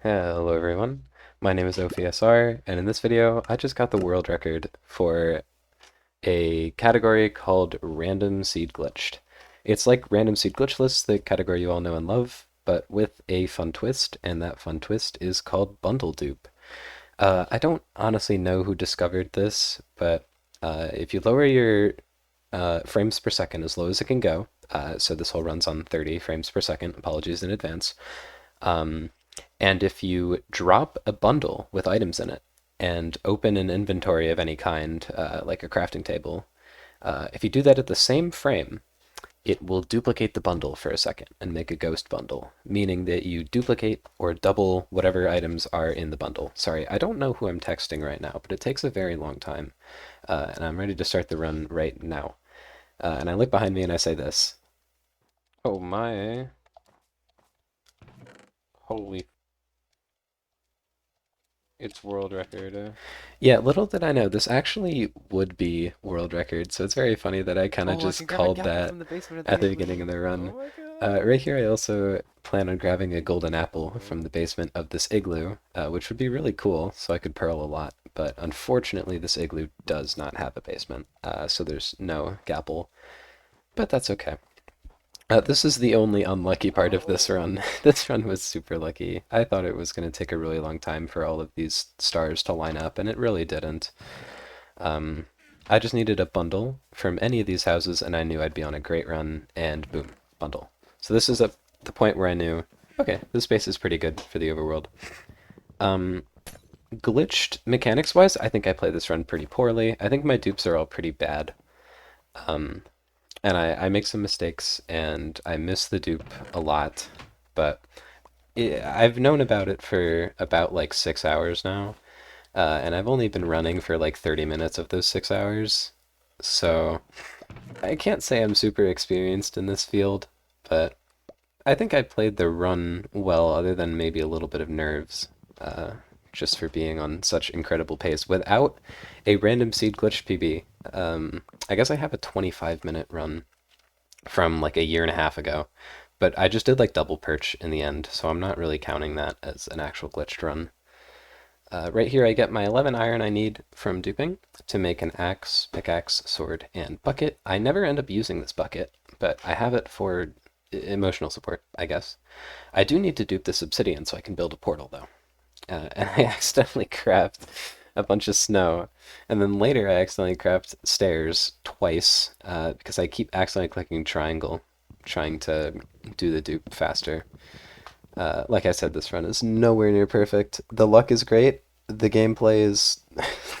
Hello everyone, my name is OPSR, and in this video I just got the world record for a category called Random Seed Glitched. It's like Random Seed Glitch Lists, the category you all know and love, but with a fun twist, and that fun twist is called Bundle Dupe. I don't honestly know who discovered this, but if you lower your frames per second as low as it can go, so this whole runs on 30 frames per second, apologies in advance, um, and if you drop a bundle with items in it and open an inventory of any kind, like a crafting table, if you do that at the same frame, it will duplicate the bundle for a second and make a ghost bundle, meaning that you duplicate or double whatever items are in the bundle. Sorry, I don't know who I'm texting right now, but it takes a very long time, and I'm ready to start the run right now. And I look behind me and I say this. Oh my. Holy, it's world record. Yeah, little did I know, this actually would be world record, so it's very funny that I kind of Oh, I just can grab a called gapple that from the basement of at the the igloo. beginning of the Oh run. my god. Right here, I also plan on grabbing a golden apple from Oh. the basement of this igloo, which would be really cool, so I could pearl a lot. But unfortunately, this igloo does not have a basement, so there's no gapple. But that's okay. This is the only unlucky part of this Oh. run. This run was super lucky. I thought it was going to take a really long time for all of these stars to line up, and it really didn't. Um, I just needed a bundle from any of these houses, and I knew I'd be on a great run, and boom, bundle. So this is the point where I knew, okay, this space is pretty good for the overworld. Um, Glitched mechanics-wise, I think I played this run pretty poorly. I think my dupes are all pretty bad. Um, and I make some mistakes, and I miss the dupe a lot, but I've known about it for about like 6 hours now, and I've only been running for like 30 minutes of those 6 hours. So I can't say I'm super experienced in this field, but I think I played the run well, other than maybe a little bit of nerves, uh, just for being on such incredible pace without a random seed glitch PB. I guess I have a 25-minute run from like a year and a half ago, but I just did like double perch in the end, so I'm not really counting that as an actual glitched run. Right here, I get my 11 iron I need from duping to make an axe, pickaxe, sword, and bucket. I never end up using this bucket, but I have it for emotional support, I guess. I do need to dupe this obsidian so I can build a portal, though. And I accidentally craft a bunch of snow, and then later I accidentally craft stairs twice because I keep accidentally clicking triangle, trying to do the dupe faster. Like I said, this run is nowhere near perfect. The luck is great. The gameplay is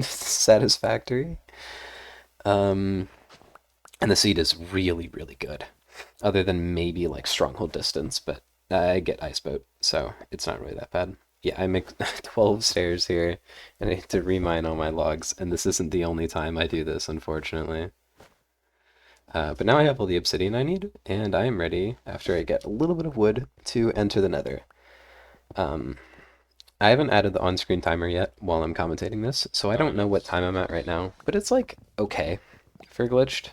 satisfactory. Um, and the seed is really, really good. Other than maybe like Stronghold distance, but I get Ice Boat, so it's not really that bad. Yeah, I make 12 stairs here, and I need to remine all my logs, and this isn't the only time I do this, unfortunately. But now I have all the obsidian I need, and I am ready, after I get a little bit of wood, to enter the nether. Um, I haven't added the on-screen timer yet while I'm commentating this, so I Oh, don't know what time I'm at right now, but it's like okay for glitched.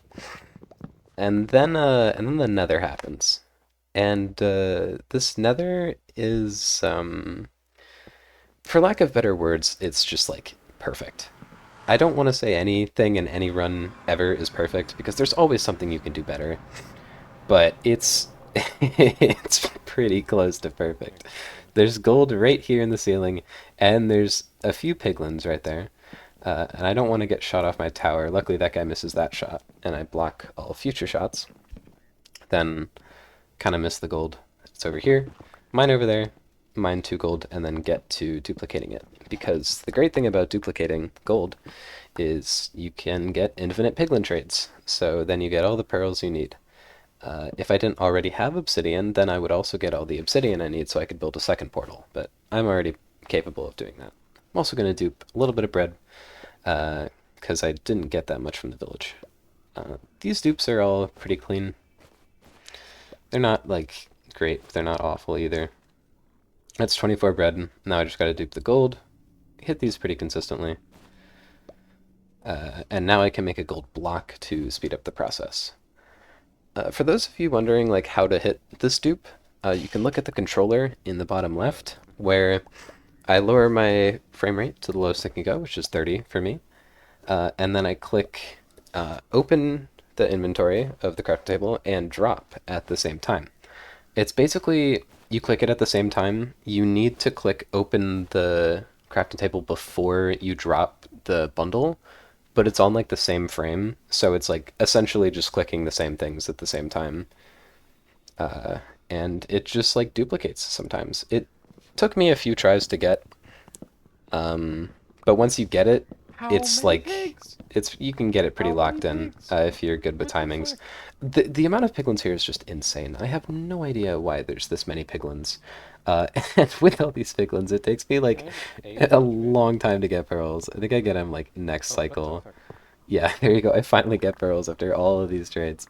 And then the nether happens. And this nether is for lack of better words, it's just like perfect. I don't want to say anything in any run ever is perfect because there's always something you can do better, but it's it's pretty close to perfect. There's gold right here in the ceiling, and there's a few piglins right there. And I don't want to get shot off my tower. Luckily, that guy misses that shot, and I block all future shots. Then, kind of miss the gold. It's over here, mine over there, mine 2 gold, and then get to duplicating it. Because the great thing about duplicating gold is you can get infinite piglin trades. So then you get all the pearls you need. If I didn't already have obsidian, then I would also get all the obsidian I need so I could build a second portal, but I'm already capable of doing that. I'm also going to dupe a little bit of bread, because I didn't get that much from the village. These dupes are all pretty clean. They're not, like, great, but they're not awful either. That's 24 bread. Now I just gotta dupe the gold, hit these pretty consistently, and now I can make a gold block to speed up the process. For those of you wondering like how to hit this dupe, you can look at the controller in the bottom left, where I lower my frame rate to the lowest it can go, which is 30 for me, and then I click open the inventory of the crafting table and drop at the same time. It's basically you click it at the same time. You need to click open the crafting table before you drop the bundle, but it's on like the same frame, so it's like essentially just clicking the same things at the same time, and it just like duplicates sometimes. It took me a few tries to get, but once you get it, How it's many like pigs? you can get it pretty How many locked in pigs? if you're good with What the timings. frick? The amount of piglins here is just insane. I have no idea why there's this many piglins. And with all these piglins, it takes me Can like I just aim a dodge maybe? long time to get pearls. I think I get them like next Oh, what the cycle. fuck? Yeah, there you go. I finally get pearls after all of these trades.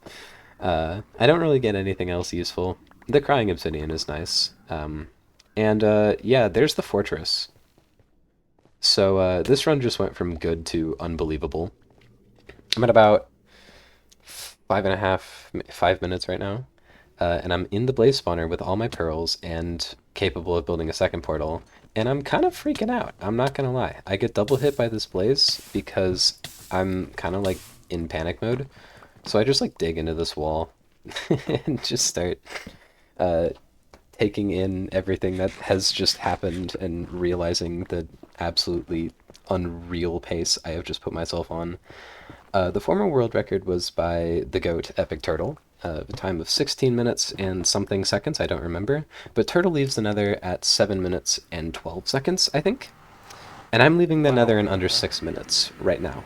I don't really get anything else useful. The crying obsidian is nice. And yeah, there's the fortress. So this run just went from good to unbelievable. I'm at about 5.5, 5 minutes right now, and I'm in the blaze spawner with all my pearls and capable of building a second portal. And I'm kind of freaking out. I'm not gonna lie. I get double hit by this blaze because I'm kind of like in panic mode. So I just like dig into this wall and just start uh, taking in everything that has just happened and realizing the absolutely unreal pace I have just put myself on. The former world record was by the GOAT Epic Turtle, a time of 16 minutes and something seconds, I don't remember. But Turtle leaves the Nether at 7 minutes and 12 seconds, I think. And I'm leaving the Nether Wow. in under 6 minutes right now.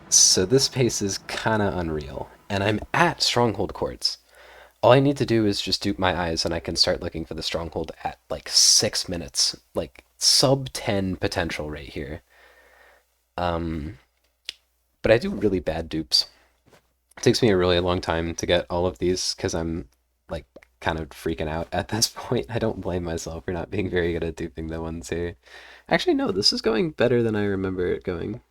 So this pace is kind of unreal. And I'm at Stronghold Quartz. All I need to do is just dupe my eyes and I can start looking for the Stronghold at like 6 minutes. Like sub 10 potential right here. But I do really bad dupes. It takes me a really long time to get all of these because I'm like kind of freaking out at this point. I don't blame myself for not being very good at duping the ones here. Actually, no, this is going better than I remember it going.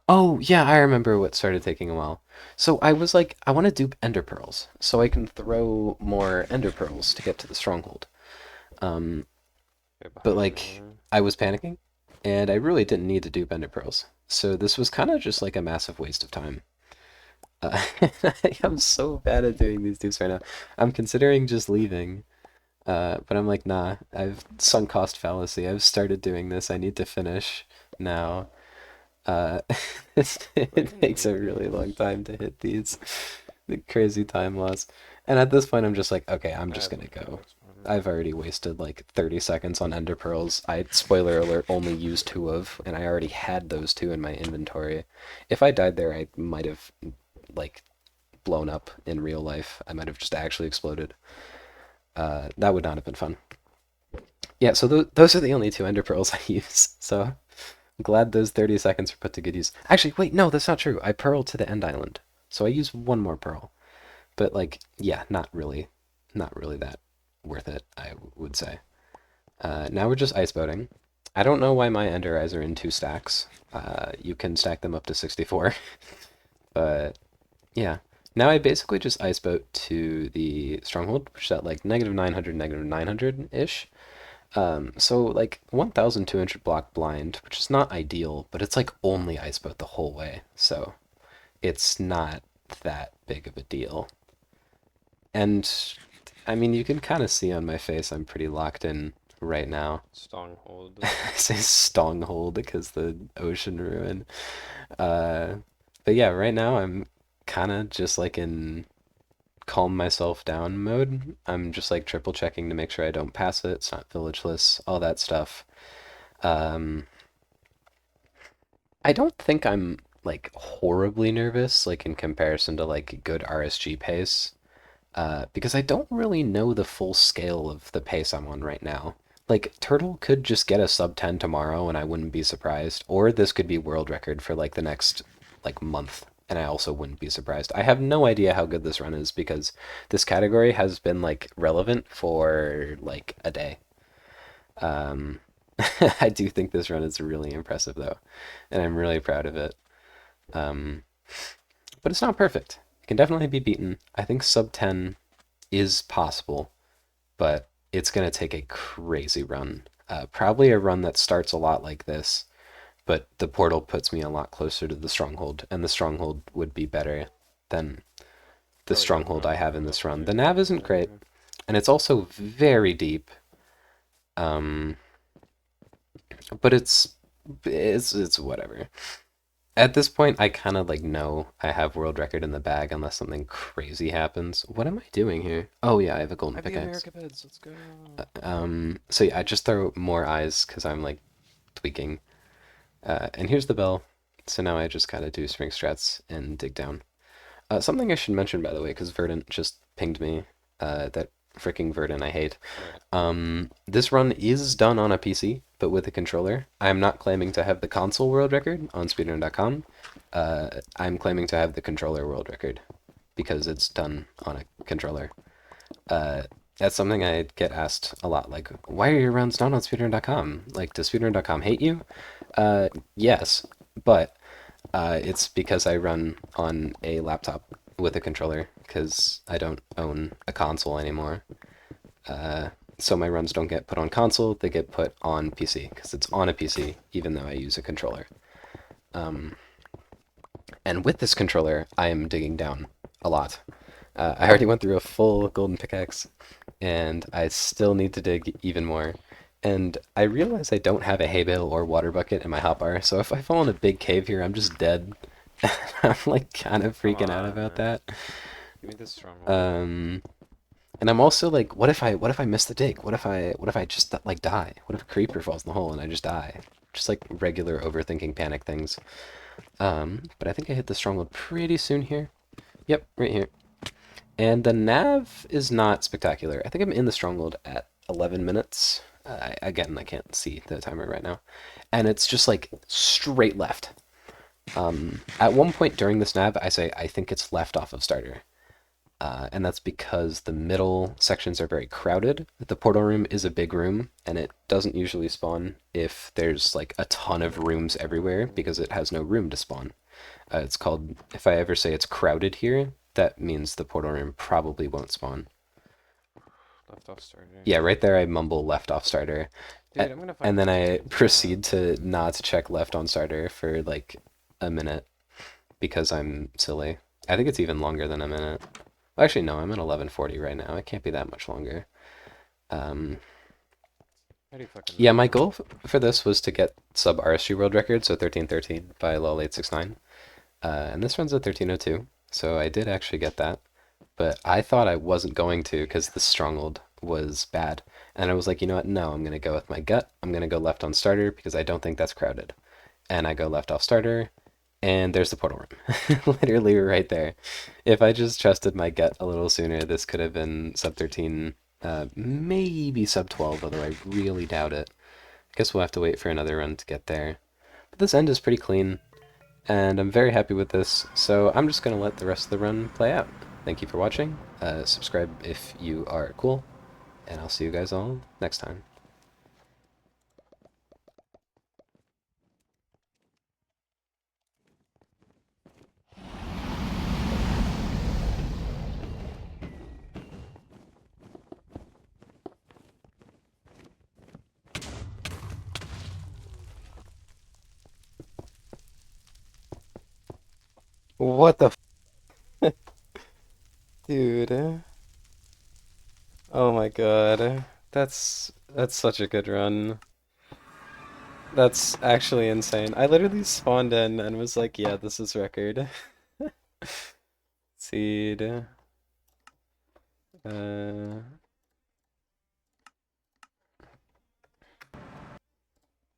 Oh, yeah, I remember what started taking a while. So I was like, I want to dupe ender pearls so I can throw more ender pearls to get to the stronghold. Um, Okay, but behind like, me. I was panicking and I really didn't need to dupe ender pearls. So this was kind of just like a massive waste of time. Uh, I'm so bad at doing these dupes right now. I'm considering just leaving, but I'm like, nah, I've sunk cost fallacy. I've started doing this. I need to finish now. Uh, Do I it even takes a need really long these? time to hit these. The crazy time loss. And at this point, I'm just like, okay, I'm I just have gonna a go. pickaxe for me. I've already wasted like 30 seconds on ender pearls. I, spoiler alert, only used two of, and I already had those two in my inventory. If I died there, I might have like blown up in real life. I might have just actually exploded. That would not have been fun. Yeah, so those are the only two ender pearls I use. So I'm glad those 30 seconds were put to good use. Actually, wait, no, that's not true. I pearled to the end island. So I use one more pearl. But like, yeah, not really that worth it, I would say. Now we're just ice boating. I don't know why my ender eyes are in two stacks. You can stack them up to 64, but yeah. Now I basically just ice boat to the stronghold, which is at like negative 900, negative 900-ish. So like 1,200 block blind, which is not ideal, but it's like only ice boat the whole way. So it's not that big of a deal. And I mean, you can kind of see on my face I'm pretty locked in right now. Stronghold. I say Stronghold because the ocean ruin. Uh, but yeah, right now I'm kind of just like in calm myself down mode. I'm just like triple checking to make sure I don't pass it. It's not villageless, all that stuff. Um, I don't think I'm like horribly nervous, like in comparison to like good RSG pace, because I don't really know the full scale of the pace I'm on right now. Like Turtle could just get a sub 10 tomorrow and I wouldn't be surprised, or this could be world record for like the next like month and I also wouldn't be surprised. I have no idea how good this run is because this category has been like relevant for like a day. Um, I do think this run is really impressive though, and I'm really proud of it. Um, but it's not perfect. It can definitely be beaten. I think sub 10 is possible, but it's gonna take a crazy run. Probably a run that starts a lot like this, but the portal puts me a lot closer to the stronghold, and the stronghold would be better than the Oh yeah, stronghold no, I have in this run. The definitely nav way isn't great, better. and it's also very deep. Um, but it's whatever. At this point, I kind of like know I have world record in the bag unless something crazy happens. What am I doing here? Oh yeah, I have a I golden have the pickaxe. America beds. Let's go. So yeah, I just throw more eyes because I'm like tweaking. And here's the bell. So now I just gotta do spring strats and dig down. Something I should mention, by the way, because Verdant just pinged me. That freaking Verdant I hate. Right. This run is done on a PC, but with a controller. I'm not claiming to have the console world record on speedrun.com. I'm claiming to have the controller world record because it's done on a controller. Uh, that's something I get asked a lot. Like, why are your runs done on speedrun.com? Like, does speedrun.com hate you? Yes, but it's because I run on a laptop with a controller because I don't own a console anymore. Uh, so my runs don't get put on console; they get put on PC because it's on a PC, even though I use a controller. Um, and with this controller, I am digging down a lot. I already went through a full golden pickaxe, and I still need to dig even more. And I realize I don't have a hay bale or water bucket in my hotbar, so if I fall in a big cave here, I'm just dead. I'm like kind of Come freaking out about on. that. Give me this stronghold. Um, and I'm also like, what if I miss the dig? What if I just like die? What if a creeper falls in the hole and I just die? Just like regular overthinking panic things. But I think I hit the stronghold pretty soon here. Yep, right here. And the nav is not spectacular. I think I'm in the stronghold at 11 minutes. Again, I can't see the timer right now. And it's just like straight left. At one point during this nav, I say I think it's left off of starter. And that's because the middle sections are very crowded. The portal room is a big room, and it doesn't usually spawn if there's like a ton of rooms everywhere because it has no room to spawn. It's called, if I ever say it's crowded here, that means the portal room probably won't spawn. Left off starter. Yeah, right there I mumble left off starter. Dude, I'm gonna And find then something I to do now. proceed to not check left on starter for like a minute because I'm silly. I think it's even longer than a minute. Well, actually, no, I'm at 11:40 right now. It can't be that much longer. Um, How do you fucking yeah, my know? goal for this was to get sub RSG world record, so 13:13 by lol869. And this runs at 13:02, so I did actually get that. But I thought I wasn't going to because the stronghold was bad. And I was like, you know what? No, I'm going to go with my gut. I'm going to go left on starter because I don't think that's crowded. And I go left off starter, and there's the portal room. Literally right there. If I just trusted my gut a little sooner, this could have been sub 13, maybe sub 12, although I really doubt it. Guess we'll have to wait for another run to get there. But this end is pretty clean, and I'm very happy with this, so I'm just going to let the rest of the run play out. Thank you for watching. Subscribe if you are cool, and I'll see you guys all next time. What the dude? Oh my god. That's such a good run. That's actually insane. I literally spawned in and was like, yeah, this is record. Seed.